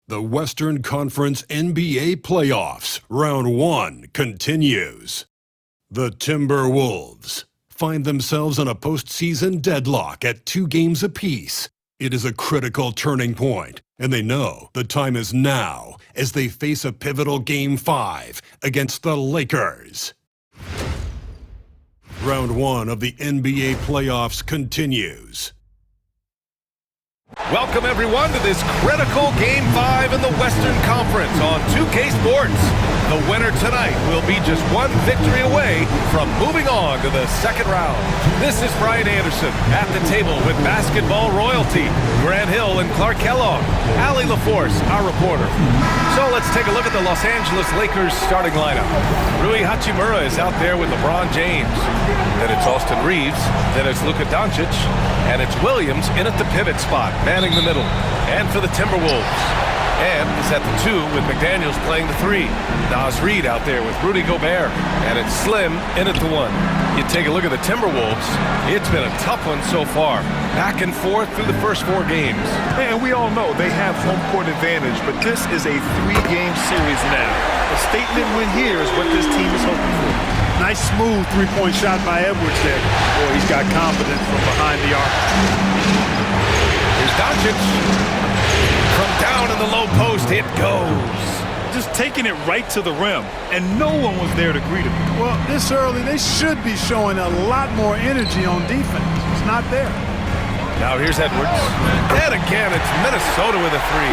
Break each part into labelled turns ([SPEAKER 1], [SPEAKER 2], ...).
[SPEAKER 1] The Western Conference NBA Playoffs, Round 1 continues. The Timberwolves find themselves in a postseason deadlock at 2 games apiece. It is a critical turning point, and they know the time is now as they face a pivotal Game 5 against the Lakers. Round 1 of the NBA Playoffs continues.
[SPEAKER 2] Welcome everyone to this critical Game 5 in the Western Conference on 2K Sports. The winner tonight will be just one victory away from moving on to the second round. This is Brian Anderson at the table with basketball royalty, Grant Hill and Clark Kellogg, Allie LaForce, our reporter. So let's take a look at the Los Angeles Lakers starting lineup. Rui Hachimura is out there with LeBron James. Then it's Austin Reeves. Then it's Luka Doncic. And it's Williams in at the pivot spot, manning the middle. And for the Timberwolves, and is at the 2 with McDaniels playing the 3. Naz Reid out there with Rudy Gobert. And it's Slim in at the 1. You take a look at the Timberwolves, it's been a tough one so far. Back and forth through the first 4 games.
[SPEAKER 3] And we all know they have home court advantage, but this is a 3-game series now. A statement win here is what this team is hoping for.
[SPEAKER 4] Nice smooth three-point shot by Edwards there. Boy, he's got confidence from behind the arc.
[SPEAKER 2] Here's Doncic. From down in the low post, it goes.
[SPEAKER 4] Just taking it right to the rim, and no one was there to greet him. Well, this early, they should be showing a lot more energy on defense. It's not there.
[SPEAKER 2] Now here's Edwards. And again, it's Minnesota with a 3.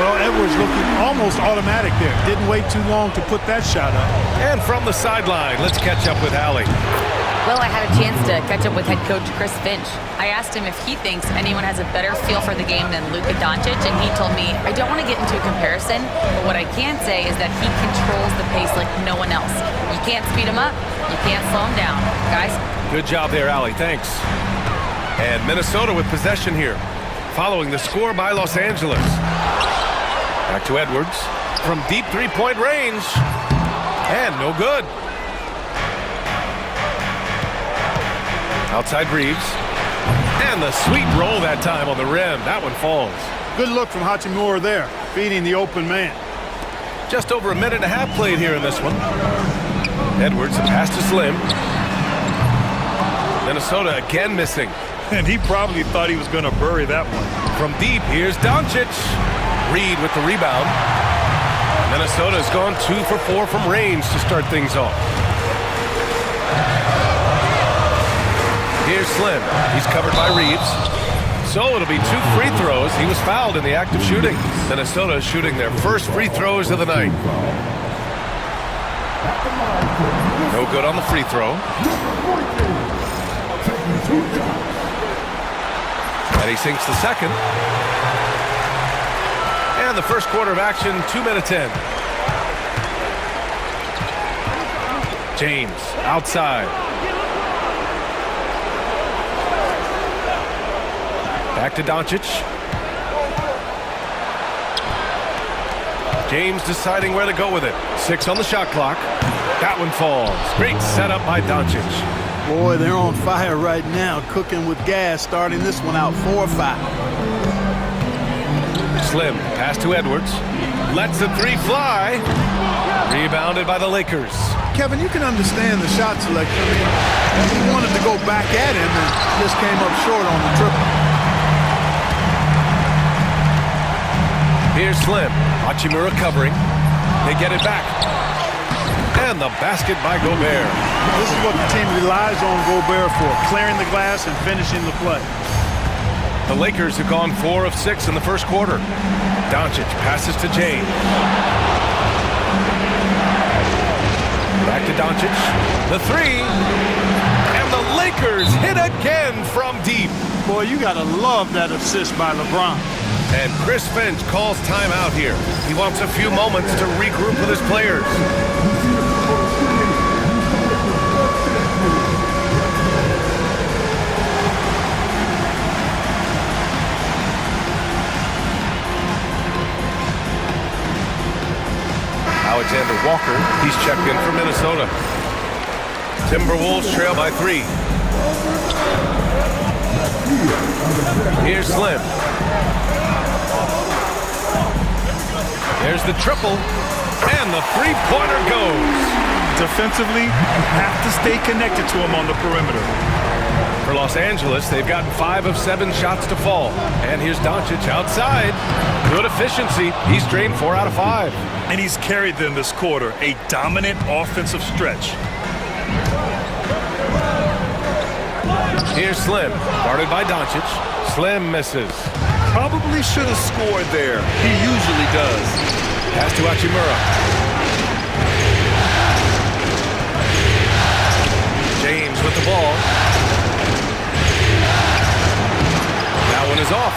[SPEAKER 4] Well, Edwards looking almost automatic there. Didn't wait too long to put that shot up.
[SPEAKER 2] And from the sideline, let's catch up with Allie.
[SPEAKER 5] Well, I had a chance to catch up with head coach Chris Finch. I asked him if he thinks anyone has a better feel for the game than Luka Doncic, and he told me, I don't want to get into a comparison, but what I can say is that he controls the pace like no one else. You can't speed him up, you can't slow him down. Guys?
[SPEAKER 2] Good job there, Allie. Thanks. And Minnesota with possession here, following the score by Los Angeles. Back to Edwards from deep three-point range. And no good. Outside Reeves. And the sweet roll that time on the rim. That one falls.
[SPEAKER 4] Good look from Hachimura there, feeding the open man.
[SPEAKER 2] Just over a minute and a half played here in this one. Edwards, a pass to Slim. Minnesota again missing.
[SPEAKER 4] And he probably thought he was going to bury that one.
[SPEAKER 2] From deep, here's Doncic. Reed with the rebound. Minnesota's gone 2 for 4 from range to start things off. Here's Slim. He's covered by Reeves. So it'll be 2 free throws. He was fouled in the act of shooting. Minnesota is shooting their first free throws of the night. No good on the free throw. And he sinks the second. And the first quarter of action, 2 minutes in. James outside. Back to Doncic. James deciding where to go with it. 6 on the shot clock. That one falls. Great setup by Doncic.
[SPEAKER 4] Boy, they're on fire right now, cooking with gas, starting this one out 4-5.
[SPEAKER 2] Slim, pass to Edwards. Lets the 3 fly. Rebounded by the Lakers.
[SPEAKER 4] Kevin, you can understand the shot selection. I mean, he wanted to go back at him and just came up short on the triple.
[SPEAKER 2] Here's Slim. Hachimura covering. They get it back. And the basket by Gobert.
[SPEAKER 4] This is what the team relies on Gobert for, clearing the glass and finishing the play.
[SPEAKER 2] The Lakers have gone 4 of 6 in the first quarter. Doncic passes to James. Back to Doncic. The 3. And the Lakers hit again from deep.
[SPEAKER 4] Boy, you got to love that assist by LeBron.
[SPEAKER 2] And Chris Finch calls timeout here. He wants a few moments to regroup with his players. Alexander Walker, he's checked in for Minnesota. Timberwolves trail by 3. Here's Slim. There's the triple, and the three-pointer goes.
[SPEAKER 3] Defensively, you have to stay connected to him on the perimeter.
[SPEAKER 2] For Los Angeles, they've gotten 5 of 7 shots to fall. And here's Doncic outside. Good efficiency. He's drained 4 out of 5.
[SPEAKER 3] And he's carried them this quarter, a dominant offensive stretch.
[SPEAKER 2] Here's Slim, guarded by Doncic. Slim misses.
[SPEAKER 3] Probably should have scored there. He usually does.
[SPEAKER 2] Pass to Hachimura. James with the ball. That one is off.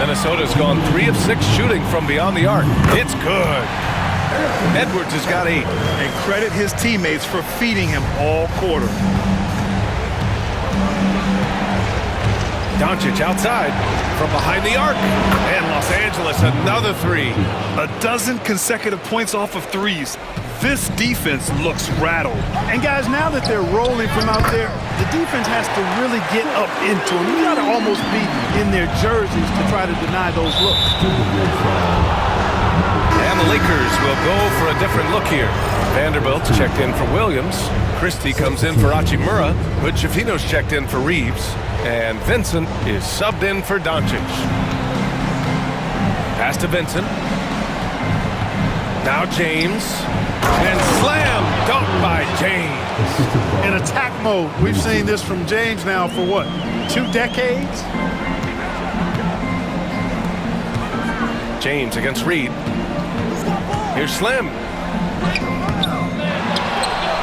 [SPEAKER 2] Minnesota's gone 3 of 6 shooting from beyond the arc. It's good. Edwards has got 8.
[SPEAKER 3] And credit his teammates for feeding him all quarter.
[SPEAKER 2] Doncic outside from behind the arc. And Los Angeles another 3.
[SPEAKER 3] A dozen consecutive points off of threes. This defense looks rattled.
[SPEAKER 4] And guys, now that they're rolling from out there, the defense has to really get up into them. You got to almost be in their jerseys to try to deny those looks.
[SPEAKER 2] And the Lakers will go for a different look here. Vanderbilt's checked in for Williams. Christie comes in for Hachimura. Hood-Schifino's checked in for Reeves. And Vincent is subbed in for Doncic. Pass to Vincent. Now James. And slam dunk by James.
[SPEAKER 4] In attack mode. We've seen this from James now for what, 2 decades?
[SPEAKER 2] James against Reed. Here's Slim.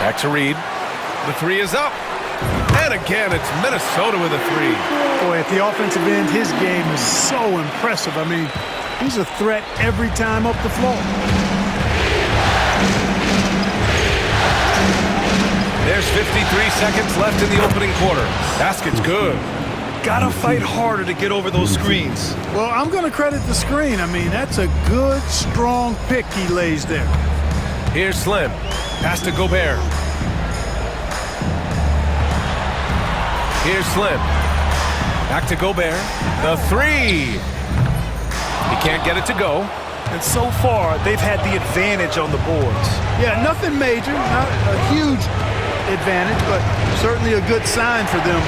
[SPEAKER 2] Back to Reed. The 3 is up. And again, it's Minnesota with a 3.
[SPEAKER 4] Boy, at the offensive end, his game is so impressive. I mean, he's a threat every time up the floor.
[SPEAKER 2] There's 53 seconds left in the opening quarter. Basket's good.
[SPEAKER 3] Gotta fight harder to get over those screens.
[SPEAKER 4] Well, I'm going to credit the screen. I mean, that's a good, strong pick he lays there.
[SPEAKER 2] Here's Slim. Pass to Gobert. Here's Slim. Back to Gobert. The 3. He can't get it to go.
[SPEAKER 3] And so far, they've had the advantage on the boards.
[SPEAKER 4] Yeah, nothing major, not a huge advantage, but certainly a good sign for them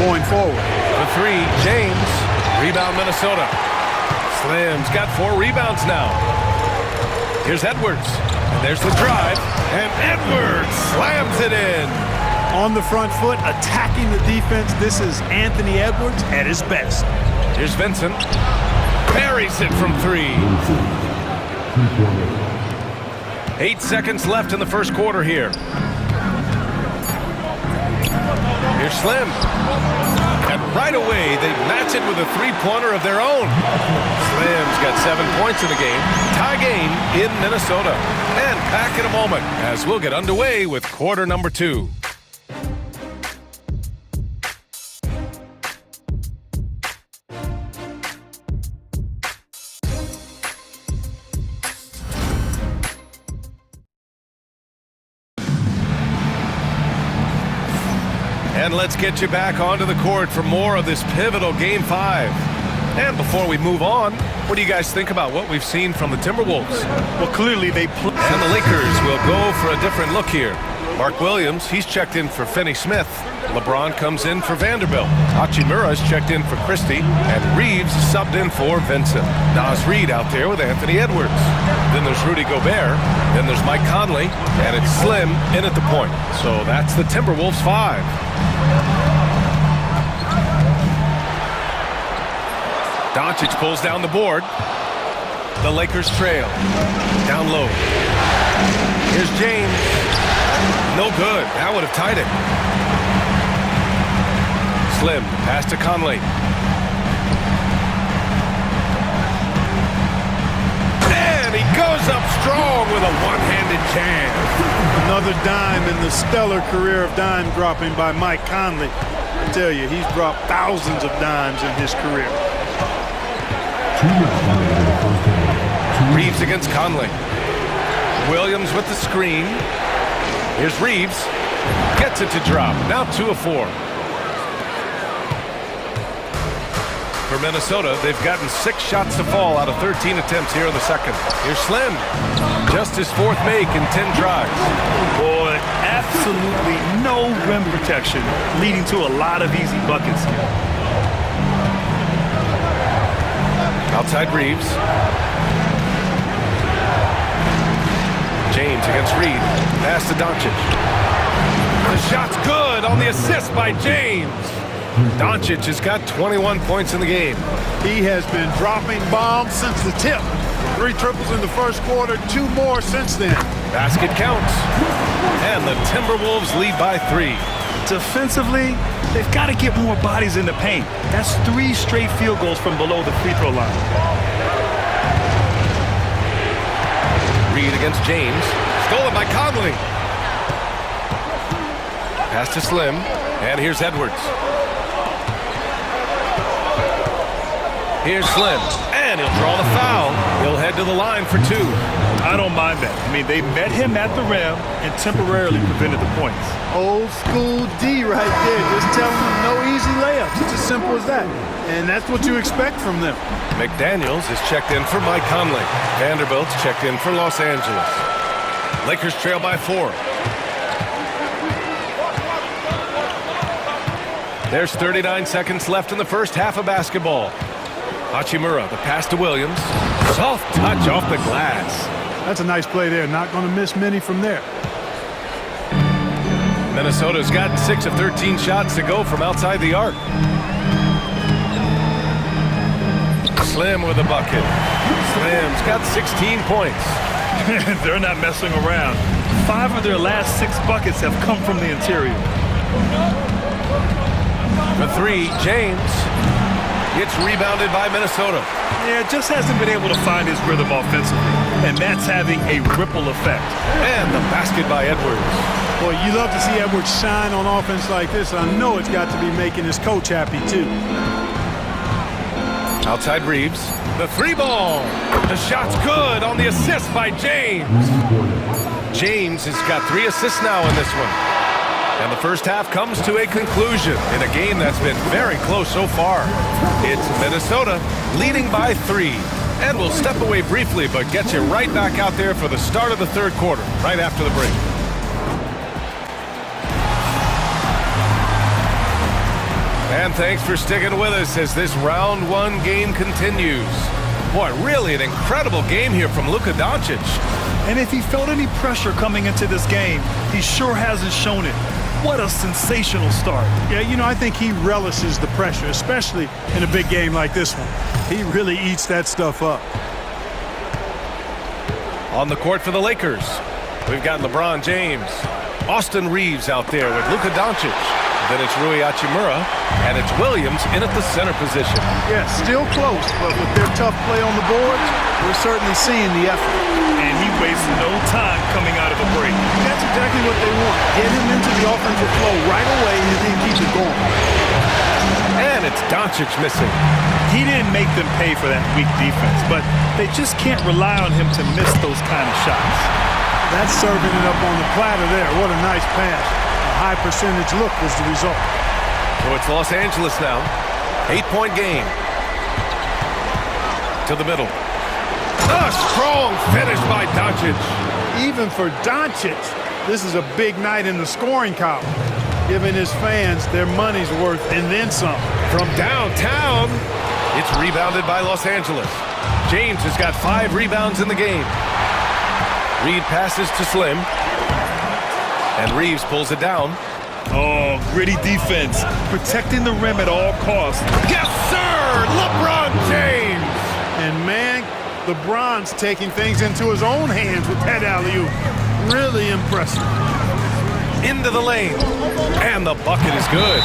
[SPEAKER 4] going forward.
[SPEAKER 2] The 3, James. Rebound Minnesota. Slim's got 4 rebounds now. Here's Edwards. And there's the drive. And Edwards slams it in.
[SPEAKER 4] On the front foot, attacking the defense. This is Anthony Edwards at his best.
[SPEAKER 2] Here's Vincent. Buries it from 3. 8 seconds left in the first quarter here. Here's Slim. And right away, they match it with a 3-pointer of their own. Slim's got 7 points in the game. Tie game in Minnesota. And back in a moment as we'll get underway with quarter number 2. And let's get you back onto the court for more of this pivotal Game 5. And before we move on, what do you guys think about what we've seen from the Timberwolves?
[SPEAKER 3] Well, clearly they play.
[SPEAKER 2] And the Lakers will go for a different look here. Mark Williams, he's checked in for Finney-Smith. LeBron comes in for Vanderbilt. Hachimura is checked in for Christie. And Reeves subbed in for Vincent. Naz Reid out there with Anthony Edwards. Then there's Rudy Gobert. Then there's Mike Conley. And it's Slim in at the point. So that's the Timberwolves 5. Doncic pulls down the board. The Lakers trail. Down low. Here's James. No good. That would have tied it. Slim. Pass to Conley. And he goes up strong with a one-handed jam.
[SPEAKER 4] Another dime in the stellar career of dime dropping by Mike Conley. I tell you, he's dropped thousands of dimes in his career.
[SPEAKER 2] Reeves against Conley. Williams with the screen. Here's Reeves. Gets it to drop. Now 2 of 4. For Minnesota, they've gotten 6 shots to fall out of 13 attempts here in the second. Here's Slim. Just his 4th make in 10 tries.
[SPEAKER 4] Boy, absolutely no rim protection, leading to a lot of easy buckets here.
[SPEAKER 2] Outside Reeves. James against Reed. Pass to Doncic. The shot's good on the assist by James. Doncic has got 21 points in the game.
[SPEAKER 4] He has been dropping bombs since the tip. 3 triples in the first quarter, 2 more since then.
[SPEAKER 2] Basket counts. And the Timberwolves lead by 3.
[SPEAKER 4] Defensively, they've got to get more bodies in the paint. That's 3 straight field goals from below the free throw line.
[SPEAKER 2] Reed against James. Stolen by Conley. Pass to Slim. And here's Edwards. Here's Slim. And he'll draw the foul. He'll head to the line for 2.
[SPEAKER 4] I don't mind that. I mean, they met him at the rim and temporarily prevented the points.
[SPEAKER 6] Old school D right there. Just telling them no easy layups. It's as simple as that. And that's what you expect from them.
[SPEAKER 2] McDaniels is checked in for Mike Conley. Vanderbilt's checked in for Los Angeles. Lakers trail by 4. There's 39 seconds left in the first half of basketball. Hachimura, the pass to Williams. Soft touch off the glass.
[SPEAKER 6] That's a nice play there. Not going to miss many from there.
[SPEAKER 2] Minnesota's gotten 6 of 13 shots to go from outside the arc. Slim with a bucket. Slim's got 16 points.
[SPEAKER 4] They're not messing around. 5 of their last 6 buckets have come from the interior.
[SPEAKER 2] For 3, James. It's rebounded by Minnesota.
[SPEAKER 4] Yeah, just hasn't been able to find his rhythm offensively, and that's having a ripple effect.
[SPEAKER 2] And the basket by Edwards.
[SPEAKER 6] Boy, you love to see Edwards shine on offense like this. I know it's got to be making his coach happy, too.
[SPEAKER 2] Outside Reeves. The 3-ball. The shot's good on the assist by James. James has got 3 assists now in this one. And the first half comes to a conclusion in a game that's been very close so far. It's Minnesota leading by 3. And we'll step away briefly, but get you right back out there for the start of the third quarter, right after the break. And thanks for sticking with us as this round 1 game continues. Boy, really an incredible game here from Luka Doncic.
[SPEAKER 4] And if he felt any pressure coming into this game, he sure hasn't shown it. What a sensational start.
[SPEAKER 6] Yeah, you know, I think he relishes the pressure, especially in a big game like this one. He really eats that stuff up.
[SPEAKER 2] On the court for the Lakers, we've got LeBron James. Austin Reeves out there with Luka Doncic. Then it's Rui Hachimura, and it's Williams in at the center position.
[SPEAKER 6] Yeah, still close, but with their tough play on the boards, we're certainly seeing the effort.
[SPEAKER 4] And he wastes no time coming out of a break.
[SPEAKER 6] That's exactly what they want. Get him into the offensive flow right away and then keep it going.
[SPEAKER 2] And it's Doncic missing.
[SPEAKER 4] He didn't make them pay for that weak defense, but they just can't rely on him to miss those kind of shots.
[SPEAKER 6] That's serving it up on the platter there. What a nice pass. A high percentage look was the result.
[SPEAKER 2] So it's Los Angeles now. 8-point game. To the middle. A strong finish by Doncic.
[SPEAKER 6] Even for Doncic, this is a big night in the scoring column, giving his fans their money's worth and then some.
[SPEAKER 2] From downtown, it's rebounded by Los Angeles. James has got 5 rebounds in the game. Reed passes to Slim. And Reeves pulls it down.
[SPEAKER 4] Oh, gritty defense. Protecting the rim at all costs.
[SPEAKER 2] Yes, sir! LeBron James!
[SPEAKER 6] And man, LeBron's taking things into his own hands with that alley-oop. Really impressive.
[SPEAKER 2] Into the lane. And the bucket is good.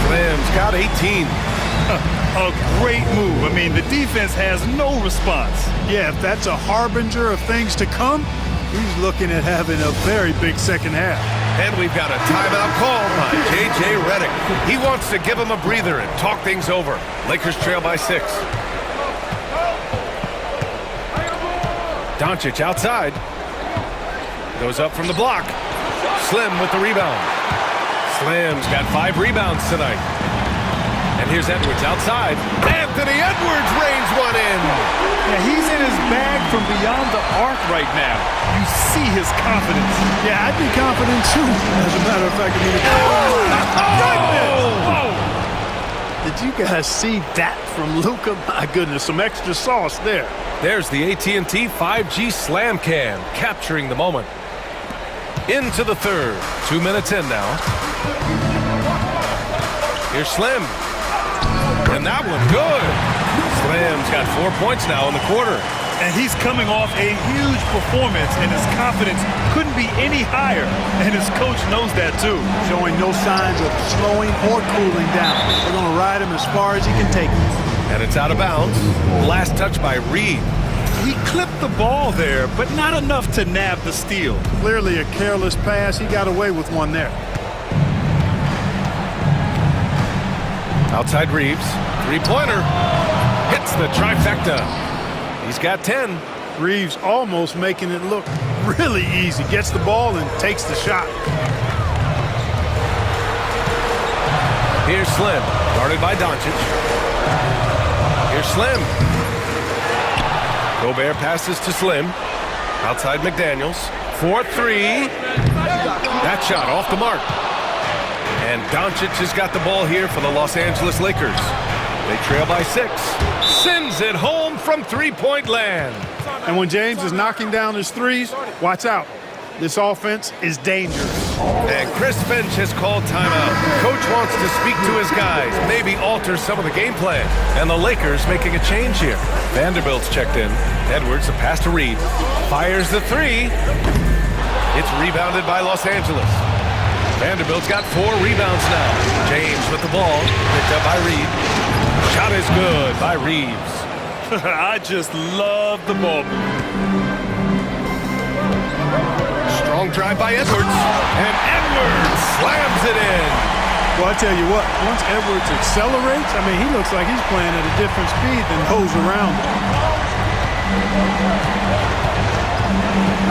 [SPEAKER 2] Slim's got 18.
[SPEAKER 4] A great move. I mean, the defense has no response.
[SPEAKER 6] Yeah, if that's a harbinger of things to come, he's looking at having a very big second half.
[SPEAKER 2] And we've got a timeout called by J.J. Redick. He wants to give him a breather and talk things over. Lakers trail by 6. Doncic outside. Goes up from the block. Slim with the rebound. Slim's got 5 rebounds tonight. And here's Edwards outside. Anthony Edwards rains one in.
[SPEAKER 3] Yeah, he's in his bag from beyond the arc right now. You see his confidence.
[SPEAKER 6] Yeah, I'd be confident too. As a matter of fact, Did you guys see that from Luka? My goodness, some extra sauce there.
[SPEAKER 2] There's the AT&T 5G Slam Cam, capturing the moment. Into the third. 2 minutes in now. Here's Slim. And that one good. Slim's got 4 points now in the quarter.
[SPEAKER 3] And he's coming off a huge performance, and his confidence couldn't be any higher. And his coach knows that too.
[SPEAKER 6] Showing no signs of slowing or cooling down. They're going to ride him as far as he can take it.
[SPEAKER 2] And it's out of bounds. Last touch by Reed.
[SPEAKER 3] He clipped the ball there, but not enough to nab the steal.
[SPEAKER 6] Clearly a careless pass. He got away with one there.
[SPEAKER 2] Outside Reeves. Three-pointer. Hits the trifecta. He's got 10.
[SPEAKER 6] Reeves almost making it look really easy. Gets the ball and takes the shot.
[SPEAKER 2] Here's Slim. Guarded by Doncic. Here's Slim. Gobert passes to Slim. Outside McDaniels. 4-3. That shot off the mark. And Doncic has got the ball here for the Los Angeles Lakers. They trail by 6. Sends it home from three-point land.
[SPEAKER 6] And when James is knocking down his threes, watch out. This offense is dangerous.
[SPEAKER 2] And Chris Finch has called timeout. Coach wants to speak to his guys, maybe alter some of the game plan. And the Lakers making a change here. Vanderbilt's checked in. Edwards, a pass to Reed. Fires the three. It's rebounded by Los Angeles. Vanderbilt's got 4 rebounds now. James with the ball. Picked up by Reed. Shot is good by Reeves.
[SPEAKER 3] I just love the ball.
[SPEAKER 2] Strong drive by Edwards. And Edwards slams it in.
[SPEAKER 6] Well, I tell you what, once Edwards accelerates, I mean, he looks like he's playing at a different speed than those around him.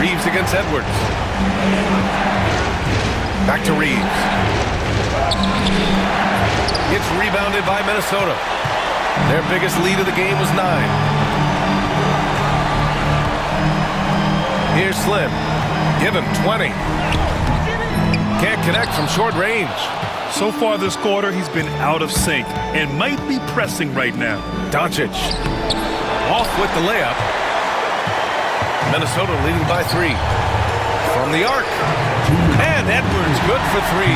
[SPEAKER 2] Reeves against Edwards. Back to Reeves. It's rebounded by Minnesota. Their biggest lead of the game was 9. Here's Slim. Give him 20. Can't connect from short range.
[SPEAKER 3] So far this quarter, he's been out of sync and might be pressing right now.
[SPEAKER 2] Doncic. Off with the layup. Minnesota leading by 3. From the arc. And Edwards good for 3.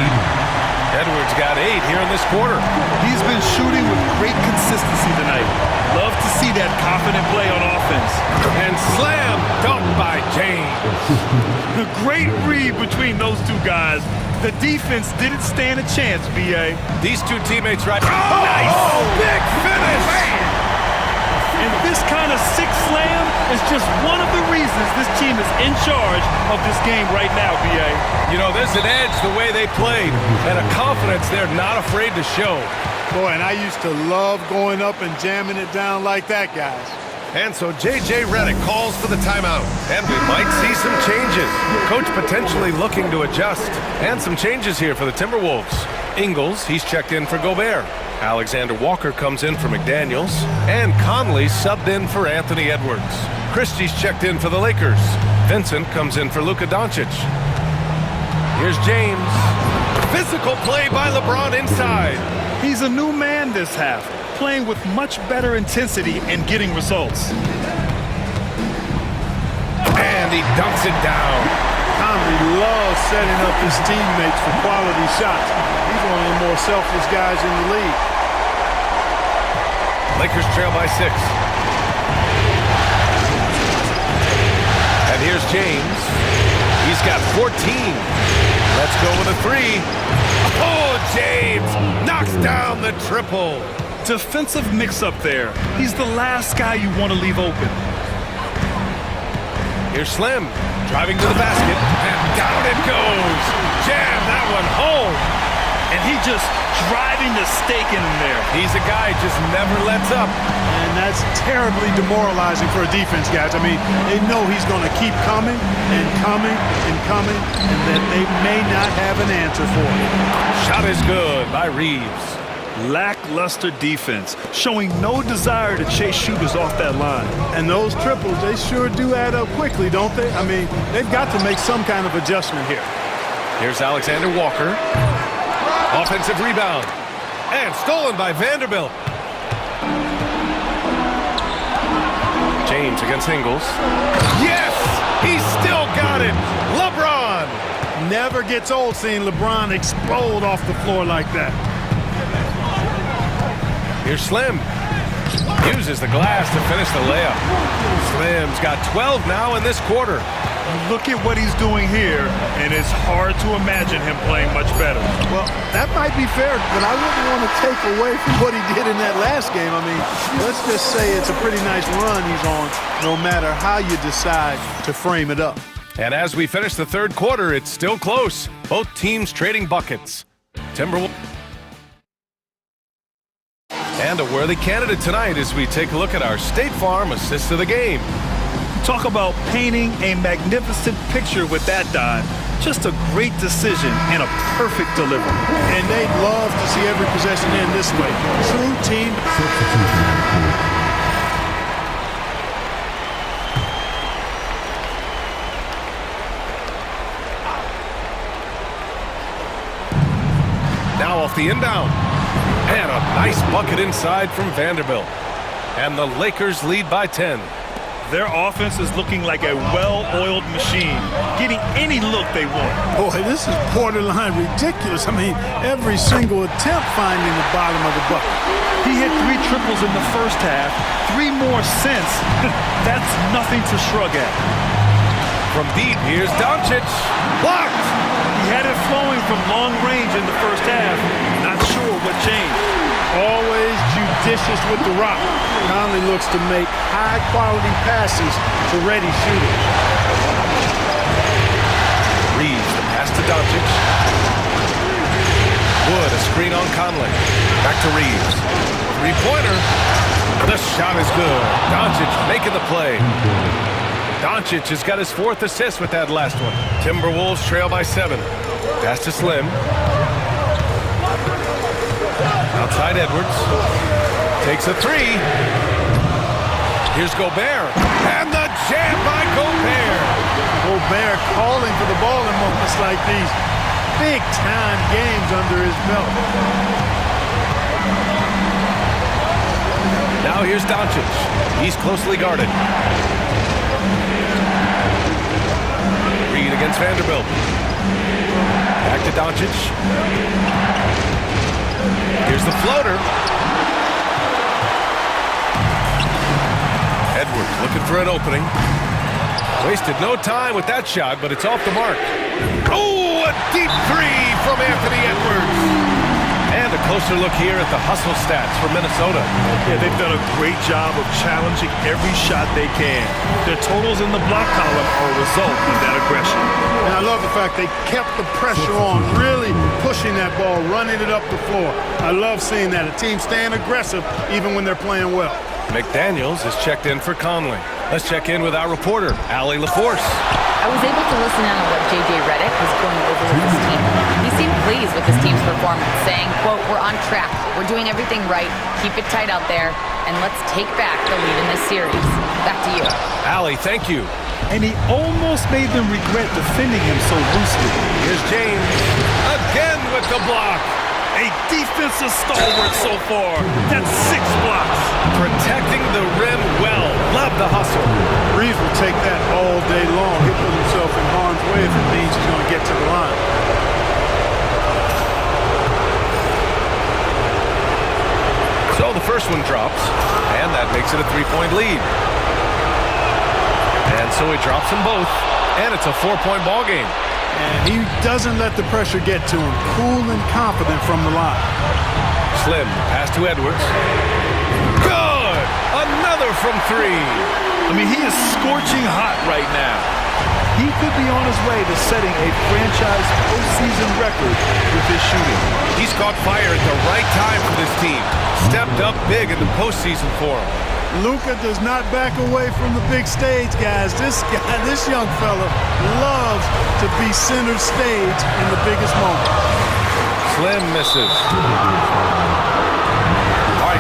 [SPEAKER 2] Edwards got 8 here in this quarter.
[SPEAKER 3] He's been shooting with great consistency tonight. Love to see that confident play on offense.
[SPEAKER 2] And slam dunked by James.
[SPEAKER 3] A great read between those two guys. The defense didn't stand a chance, B.A.
[SPEAKER 2] These two teammates right now. Oh, nice! Big finish! Man.
[SPEAKER 3] And this kind of sick slam is just one of the reasons this team is in charge of this game right now, B.A.
[SPEAKER 2] You know, there's an edge the way they played and a confidence they're not afraid to show.
[SPEAKER 6] Boy, and I used to love going up and jamming it down like that, guys.
[SPEAKER 2] And so J.J. Redick calls for the timeout. And we might see some changes. Coach potentially looking to adjust. And some changes here for the Timberwolves. Ingles, he's checked in for Gobert. Alexander Walker comes in for McDaniels. And Conley subbed in for Anthony Edwards. Christie's checked in for the Lakers. Vincent comes in for Luka Doncic. Here's James. Physical play by LeBron inside.
[SPEAKER 3] He's a new man this half, playing with much better intensity and getting results.
[SPEAKER 2] And he dunks it down.
[SPEAKER 6] Conley loves setting up his teammates for quality shots. He's one of the more selfless guys in the league.
[SPEAKER 2] Lakers trail by 6. And here's James. He's got 14. Let's go with a 3. Oh, James knocks down the triple.
[SPEAKER 3] Defensive mix-up there. He's the last guy you want to leave open.
[SPEAKER 2] Here's Slim driving to the basket, and down it goes. Jam that one home.
[SPEAKER 3] And he just driving the stake in him there.
[SPEAKER 2] He's a guy just never lets up.
[SPEAKER 6] And that's terribly demoralizing for a defense, guys. I mean, they know he's going to keep coming and coming and coming, and that they may not have an answer for it.
[SPEAKER 2] Shot is good by Reeves.
[SPEAKER 3] Lackluster defense, showing no desire to chase shooters off that line.
[SPEAKER 6] And those triples, they sure do add up quickly, don't they? I mean, they've got to make some kind of adjustment here.
[SPEAKER 2] Here's Alexander Walker. Offensive rebound. And stolen by Vanderbilt. James against Ingles. Yes! He's still got it! LeBron!
[SPEAKER 6] Never gets old seeing LeBron explode off the floor like that.
[SPEAKER 2] Here's Slim. Uses the glass to finish the layup. Slim's got 12 now in this quarter.
[SPEAKER 3] Look at what he's doing here, and it's hard to imagine him playing much better.
[SPEAKER 6] Well, that might be fair, but I wouldn't want to take away from what he did in that last game. I mean, let's just say it's a pretty nice run he's on, no matter how you decide to frame it up.
[SPEAKER 2] And as we finish the third quarter, it's still close. Both teams trading buckets. Timberwolves. And a worthy candidate tonight as we take a look at our State Farm assist of the game.
[SPEAKER 3] Talk about painting a magnificent picture with that dive. Just a great decision and a perfect delivery.
[SPEAKER 6] And they'd love to see every possession end this way. True team.
[SPEAKER 2] Now off the inbound. And a nice bucket inside from Vanderbilt. And the Lakers lead by 10.
[SPEAKER 3] Their offense is looking like a well-oiled machine, getting any look they want.
[SPEAKER 6] Boy, this is borderline ridiculous. I mean, every single attempt finding the bottom of the bucket.
[SPEAKER 3] He hit 3 triples in the first half, 3 more since. That's nothing to shrug at.
[SPEAKER 2] From deep, here's Doncic. Blocked!
[SPEAKER 3] He had it flowing from long range in the first half. Not sure what changed.
[SPEAKER 6] Always judicious with the rock. Conley looks to make high-quality passes to ready shooters.
[SPEAKER 2] Reeves, the pass to Doncic. Wood, a screen on Conley. Back to Reeves. Three-pointer. The shot is good. Doncic making the play. Doncic has got his 4th assist with that last one. Timberwolves trail by 7. Pass to Slim. Outside Edwards. Takes a 3. Here's Gobert. And the jam by Gobert.
[SPEAKER 6] Gobert calling for the ball in moments like these. Big-time games under his belt.
[SPEAKER 2] Now here's Doncic. He's closely guarded. Reed against Vanderbilt. Back to Doncic. Here's the floater. Edwards looking for an opening. Wasted no time with that shot, but it's off the mark. Oh, a deep 3 from Anthony Edwards. And a closer look here at the hustle stats for Minnesota.
[SPEAKER 3] Yeah, they've done a great job of challenging every shot they can. Their totals in the block column are a result of that aggression.
[SPEAKER 6] And I love the fact they kept the pressure on, really pushing that ball, running it up the floor. I love seeing that. A team staying aggressive even when they're playing well.
[SPEAKER 2] McDaniels is checked in for Conley. Let's check in with our reporter, Allie LaForce.
[SPEAKER 5] I was able to listen in on what J.J. Redick was going over with his team. He seemed pleased with his team's performance, saying, quote, "We're on track. We're doing everything right. Keep it tight out there. And let's take back the lead in this series." Back to you.
[SPEAKER 2] Allie, thank you.
[SPEAKER 3] And he almost made them regret defending him so loosely.
[SPEAKER 2] Here's James. Again with the block.
[SPEAKER 3] A defensive stalwart so far. That's 6 blocks.
[SPEAKER 2] Protecting the rim well. Love the hustle.
[SPEAKER 6] Reeves will take that all day long. He'll put himself in harm's way if it means he's going to get to the line.
[SPEAKER 2] So the first one drops, and that makes it a 3-point lead. And so he drops them both, and it's a 4-point ball game.
[SPEAKER 6] And he doesn't let the pressure get to him. Cool and confident from the line.
[SPEAKER 2] Slim, pass to Edwards. Good! Another from 3.
[SPEAKER 3] I mean, he is scorching hot right now. He could be on his way to setting a franchise postseason record with his shooting.
[SPEAKER 2] He's caught fire at the right time for this team. Stepped up big in the postseason for him.
[SPEAKER 6] Luka does not back away from the big stage, guys. This young fella loves to be center stage in the biggest moment.
[SPEAKER 2] Slim misses.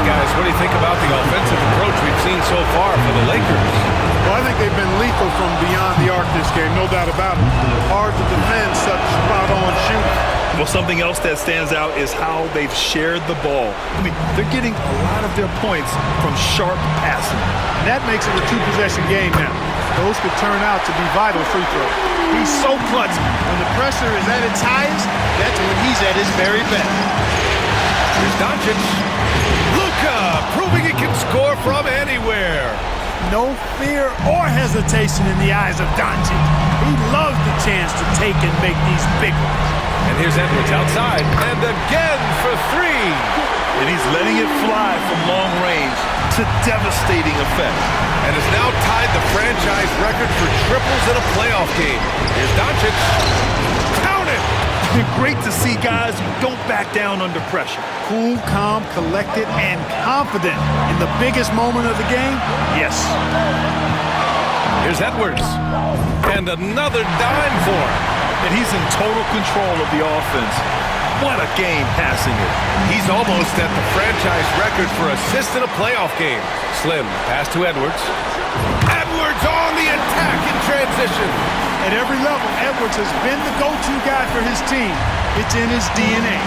[SPEAKER 2] guys, what do you think about the offensive approach we've seen so far for the Lakers?
[SPEAKER 6] Well, I think they've been lethal from beyond the arc this game, no doubt about it. Hard to defend such spot-on shooting.
[SPEAKER 3] Well, something else that stands out is how they've shared the ball. I mean, they're getting a lot of their points from sharp passing.
[SPEAKER 6] And that makes it a two-possession game now. Those could turn out to be vital free throws. He's so clutch. When the pressure is at its highest, that's when he's at his very best.
[SPEAKER 2] Here's Doncic. Luka proving he can score from anywhere.
[SPEAKER 4] No fear or hesitation in the eyes of Doncic. He loves the chance to take and make these big ones.
[SPEAKER 2] And here's Edwards outside, and again for three.
[SPEAKER 3] And he's letting it fly from long range to devastating effect.
[SPEAKER 2] And has now tied the franchise record for triples in a playoff game. Here's Doncic. Count it!
[SPEAKER 3] It's been great to see guys who don't back down under pressure.
[SPEAKER 6] Cool, calm, collected, and confident in the biggest moment of the game? Yes.
[SPEAKER 2] Here's Edwards. And another dime for him.
[SPEAKER 3] And he's in total control of the offense. What a game passing it.
[SPEAKER 2] He's almost at the franchise record for assists in a playoff game. Slim, pass to Edwards. Edwards on the attack in transition.
[SPEAKER 6] At every level, Edwards has been the go-to guy for his team. It's in his DNA.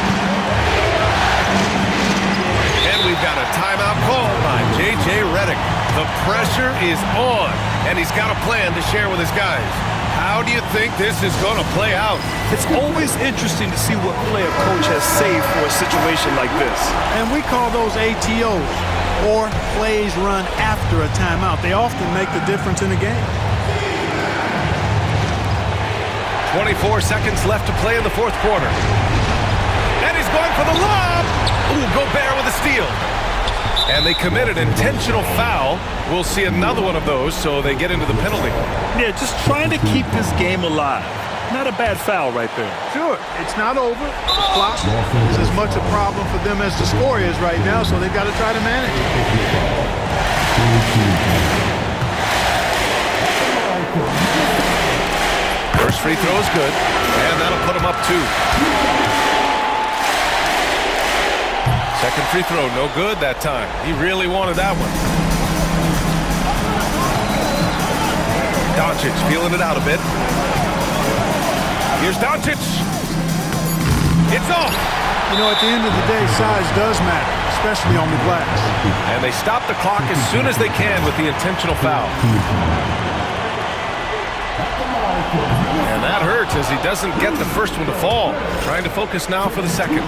[SPEAKER 2] And we've got a timeout called by J.J. Redick. The pressure is on, and he's got a plan to share with his guys. How do you think this is going to play out?
[SPEAKER 3] It's always interesting to see what play a coach has saved for a situation like this.
[SPEAKER 6] And we call those ATOs, or plays run after a timeout. They often make the difference in a game.
[SPEAKER 2] 24 seconds left to play in the fourth quarter. And he's going for the lob. Ooh, Gobert with a steal. And they committed intentional foul. We'll see another one of those, so they get into the penalty.
[SPEAKER 3] Yeah, just trying to keep this game alive. Not a bad foul right there.
[SPEAKER 6] Sure, it's not over. The clock is as much a problem for them as the score is right now, so they've got to try to manage it.
[SPEAKER 2] First free throw is good, and that'll put him up 2. Second free throw, no good that time. He really wanted that one. Doncic feeling it out a bit. Here's Doncic. It's off.
[SPEAKER 6] You know, at the end of the day, size does matter, especially on the glass.
[SPEAKER 2] And they stop the clock as soon as they can with the intentional foul. And that hurts as he doesn't get the first one to fall. Trying to focus now for the second.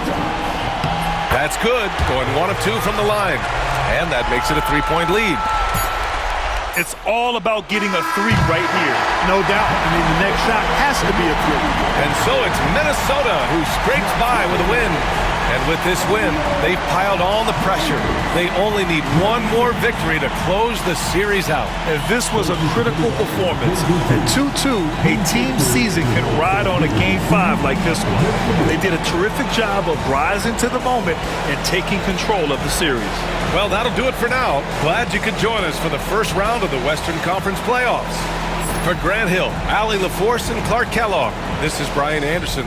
[SPEAKER 2] That's good. Going 1 of 2 from the line. And that makes it a 3-point lead.
[SPEAKER 3] It's all about getting a 3 right here.
[SPEAKER 6] No doubt. I mean, the next shot has to be a 3.
[SPEAKER 2] And so it's Minnesota who scrapes by with a win. And with this win, they've piled on the pressure. They only need one more victory to close the series out.
[SPEAKER 3] And this was a critical performance. At 2-2, a team season can ride on a Game 5 like this one. They did a terrific job of rising to the moment and taking control of the series.
[SPEAKER 2] Well, that'll do it for now. Glad you could join us for the first round of the Western Conference playoffs. For Grant Hill, Allie LaForce, and Clark Kellogg, this is Brian Anderson.